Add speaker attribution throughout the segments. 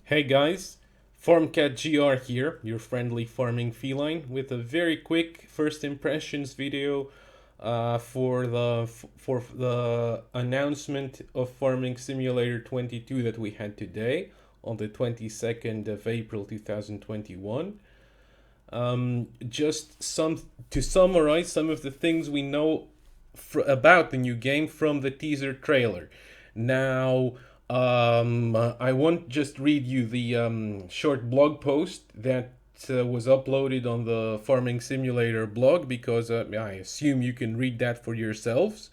Speaker 1: Hey guys, FarmCat GR here, your friendly farming feline, with a very quick first impressions video for the announcement of Farming Simulator 22 that we had today on the 22nd of April 2021. Just some to summarize some of the things we know about the new game from the teaser trailer. Now, I won't just read you the short blog post that was uploaded on the Farming Simulator blog because I assume you can read that for yourselves.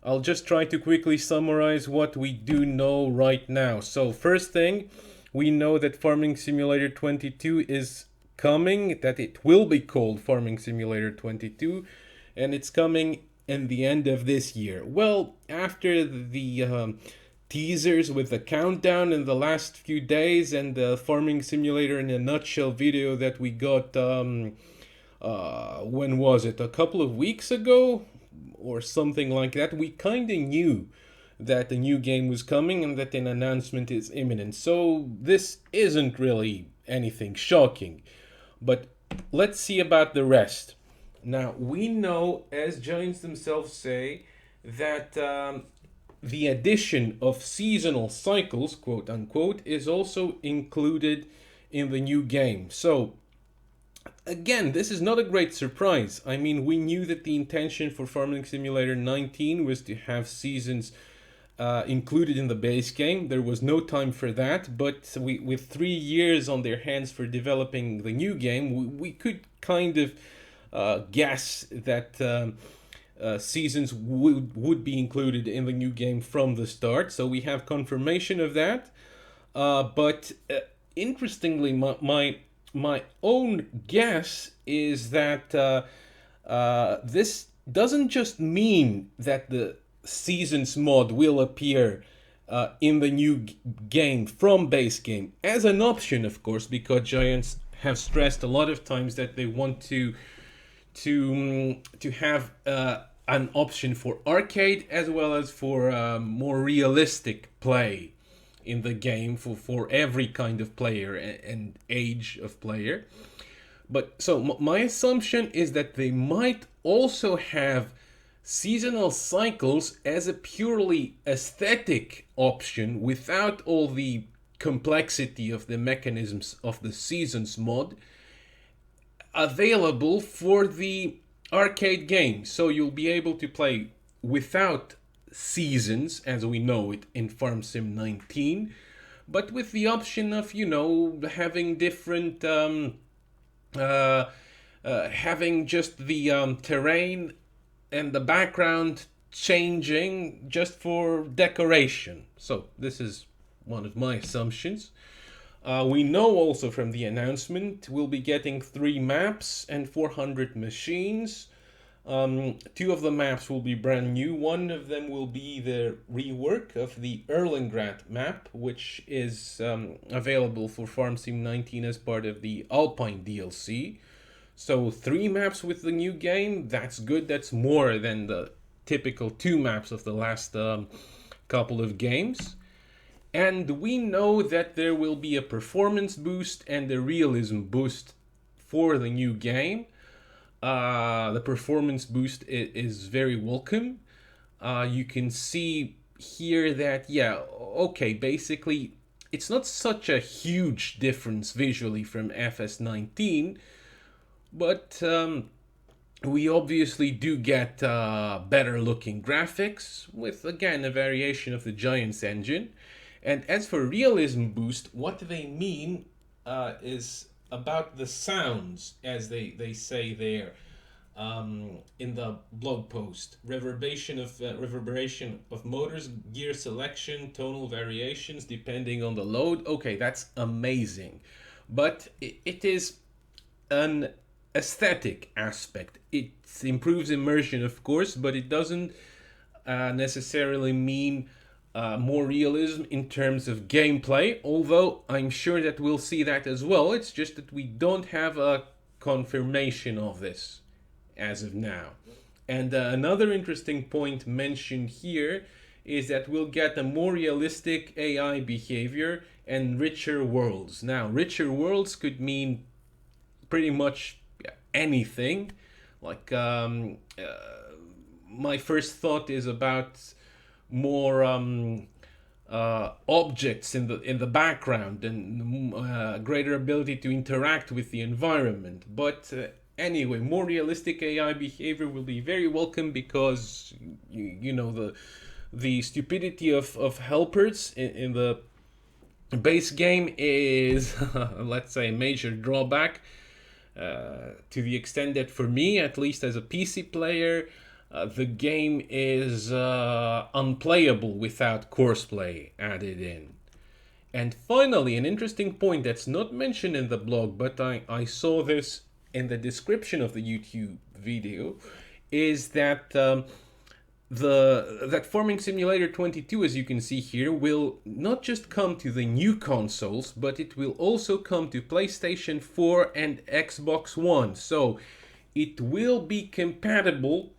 Speaker 1: I'll just try to quickly summarize what we do know right now. So, first thing, we know that Farming Simulator 22 is coming, that it will be called Farming Simulator 22, and it's coming in the end of this year. Well, after the teasers with the countdown in the last few days and the Farming Simulator in a nutshell video that we got, when was it? A couple of weeks ago or something like that. We kind of knew that a new game was coming and that an announcement is imminent. So this isn't really anything shocking. But let's see about the rest. Now, we know, as Giants themselves say, that the addition of seasonal cycles, quote unquote, is also included in the new game. So, again, this is not a great surprise. I mean, we knew that the intention for Farming Simulator 19 was to have seasons included in the base game. There was no time for that, but with 3 years on their hands for developing the new game, we could kind of guess that seasons would be included in the new game from the start. So we have confirmation of that. But interestingly, my own guess is that this doesn't just mean that the seasons mod will appear in the new game from base game as an option, of course, because Giants have stressed a lot of times that they want to have an option for arcade as well as for more realistic play in the game for every kind of player and age of player. But so my assumption is that they might also have seasonal cycles as a purely aesthetic option without all the complexity of the mechanisms of the seasons mod available for the arcade game. So you'll be able to play without seasons as we know it in Farm Sim 19, but with the option of, having different, having just the terrain and the background changing just for decoration. So this is one of my assumptions. We know also from the announcement we'll be getting 3 maps and 400 machines. 2 of the maps will be brand new. One of them will be the rework of the Erlengrad map, which is available for Farm Sim 19 as part of the Alpine DLC. So 3 maps with the new game, that's good. That's more than the typical 2 maps of the last couple of games. And we know that there will be a performance boost and a realism boost for the new game. The performance boost is very welcome. You can see here that, basically, it's not such a huge difference visually from FS19, but we obviously do get better looking graphics with, again, a variation of the Giants engine. And as for realism boost, what they mean is about the sounds, as they say there in the blog post. Reverberation of motors, gear selection, tonal variations depending on the load. Okay, that's amazing. But it is an aesthetic aspect. It improves immersion, of course, but it doesn't necessarily mean more realism in terms of gameplay, although I'm sure that we'll see that as well. It's just that we don't have a confirmation of this as of now. And another interesting point mentioned here is that we'll get a more realistic AI behavior and richer worlds. Now, richer worlds could mean pretty much anything. Like, my first thought is about more objects in the background and greater ability to interact with the environment. But anyway, more realistic AI behavior will be very welcome because you know the stupidity of helpers in the base game is let's say a major drawback, to the extent that for me, at least as a PC player, the game is unplayable without courseplay added in. And finally, an interesting point that's not mentioned in the blog, but I saw this in the description of the YouTube video, is that that Farming Simulator 22, as you can see here, will not just come to the new consoles, but it will also come to PlayStation 4 and Xbox One. So it will be compatible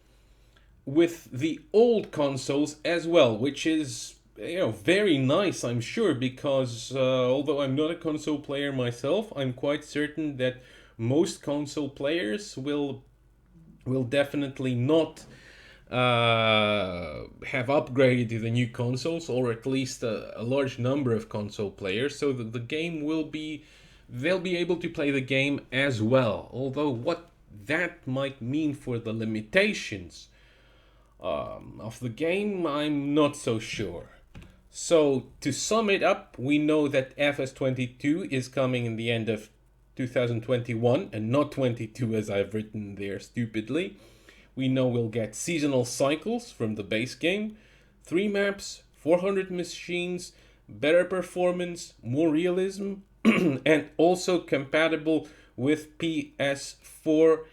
Speaker 1: with the old consoles as well, which is, you know, very nice, I'm sure, because although I'm not a console player myself, I'm quite certain that most console players will definitely not have upgraded to the new consoles, or at least a large number of console players, so that the game will be, they'll be able to play the game as well. Although what that might mean for the limitations of the game, I'm not so sure. So to sum it up, we know that FS22 is coming in the end of 2021 and not 22 as I've written there stupidly. We know we'll get seasonal cycles from the base game, 3 maps, 400 machines, better performance, more realism, and also compatible with PS4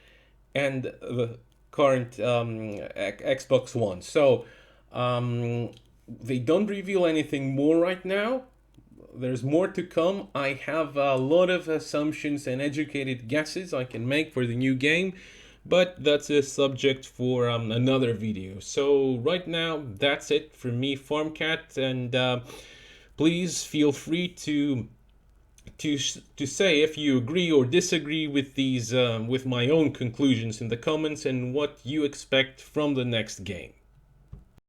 Speaker 1: and the current Xbox One. So they don't reveal anything more right now. There's more to come. I have a lot of assumptions and educated guesses I can make for the new game, but that's a subject for another video. So right now, that's it for me, FarmCat, and please feel free to say if you agree or disagree with these with my own conclusions in the comments and what you expect from the next game.